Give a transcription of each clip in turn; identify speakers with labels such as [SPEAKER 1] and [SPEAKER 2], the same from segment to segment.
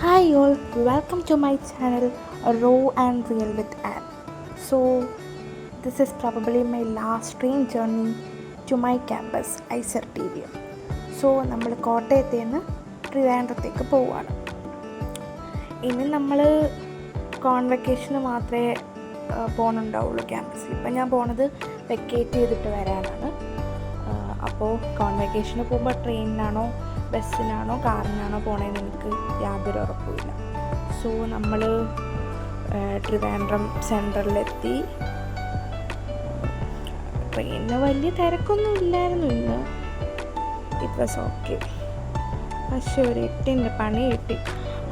[SPEAKER 1] Hi all, welcome to my channel Raw and Real with Anne. So, this is probably my last train journey to my campus, ICERTV. So നമ്മൾ കോട്ടയത്ത് നിന്ന് ട്രിവാൻഡ്രത്തേക്ക് പോവുകയാണ്. ഇനി നമ്മൾ കോൺവെക്കേഷന് മാത്രമേ പോകുന്നുണ്ടാവുള്ളൂ ക്യാമ്പസിൽ. ഇപ്പം ഞാൻ പോണത് വെക്കേറ്റ് ചെയ്തിട്ട് വരാനാണ്. അപ്പോൾ കോൺവെക്കേഷന് പോകുമ്പോൾ ട്രെയിനിനാണോ ബസ്സിനാണോ കാറിനാണോ പോണതെന്ന് എനിക്ക് യാതൊരു ഉറപ്പുമില്ല. സോ നമ്മൾ ട്രിവാൻഡ്രം സെൻട്രലിലെത്തി. ട്രെയിനിന് വലിയ തിരക്കൊന്നും ഇല്ലായിരുന്നു ഇന്ന്. It was okay. പക്ഷേ ഒരു 8 പണി കിട്ടി.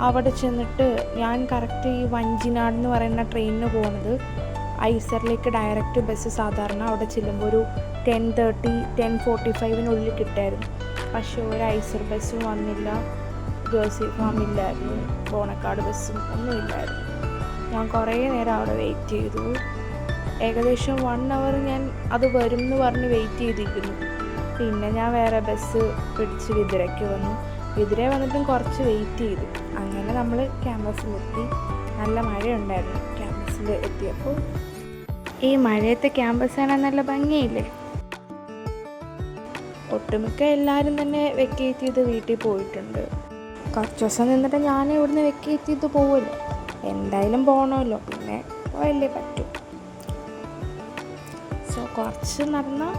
[SPEAKER 1] അവിടെ ചെന്നിട്ട് ഞാൻ കറക്റ്റ് ഈ വഞ്ചിനാട് എന്ന് പറയുന്ന ട്രെയിനിന് പോകുന്നത് ഐസറിലേക്ക് ഡയറക്റ്റ് ബസ് സാധാരണ അവിടെ ചെല്ലുമ്പോൾ ഒരു 10:30 10:45 കിട്ടായിരുന്നു. പക്ഷേ ഒരു ഐസർ ബസ്സും വന്നില്ല, ജേഴ്സി ഫാമില്ലായിരുന്നു, ബോണക്കാട് ബസ്സും ഒന്നുമില്ലായിരുന്നു. ഞാൻ കുറേ നേരം അവിടെ വെയിറ്റ് ചെയ്തു. ഏകദേശം 1 hour ഞാൻ അത് വരും എന്ന് പറഞ്ഞ് വെയിറ്റ് ചെയ്തിരിക്കുന്നു. പിന്നെ ഞാൻ വേറെ ബസ് പിടിച്ച് വിതുരയ്ക്ക് വന്നു. വിതുര വന്നിട്ടും കുറച്ച് വെയിറ്റ് ചെയ്തു. അങ്ങനെ നമ്മൾ ക്യാമ്പസിലെത്തി. നല്ല മഴയുണ്ടായിരുന്നു ക്യാമ്പസിൽ എത്തിയപ്പോൾ. ഈ മഴയത്തെ ക്യാമ്പസ് കാണാൻ നല്ല ഭംഗിയില്ലേ? ഒട്ടുമിക്ക എല്ലാവരും തന്നെ വെക്കേറ്റ് ചെയ്ത് വീട്ടിൽ പോയിട്ടുണ്ട്. കുറച്ച് ദിവസം നിന്നിട്ട് ഞാൻ ഇവിടുന്ന് വെക്കേറ്റ് ചെയ്ത് പോകുമല്ലോ, എന്തായാലും പോകണമല്ലോ, പിന്നെ പോയല്ലേ പറ്റും. സോ കുറച്ച് നടന്നാൽ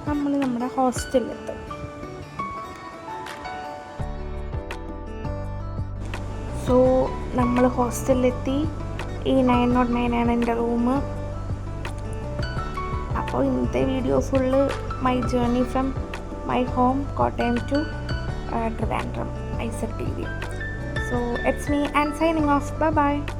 [SPEAKER 1] നമ്മൾ നമ്മുടെ ഹോസ്റ്റലിലെത്തും. സോ നമ്മൾ ഹോസ്റ്റലിലെത്തി. ഈ 909 ആണ് എൻ്റെ റൂം. അപ്പോൾ ഇന്നത്തെ video full my journey from my home Kottayam to Trivandrum ICERTV. So it's me and signing off. Bye bye.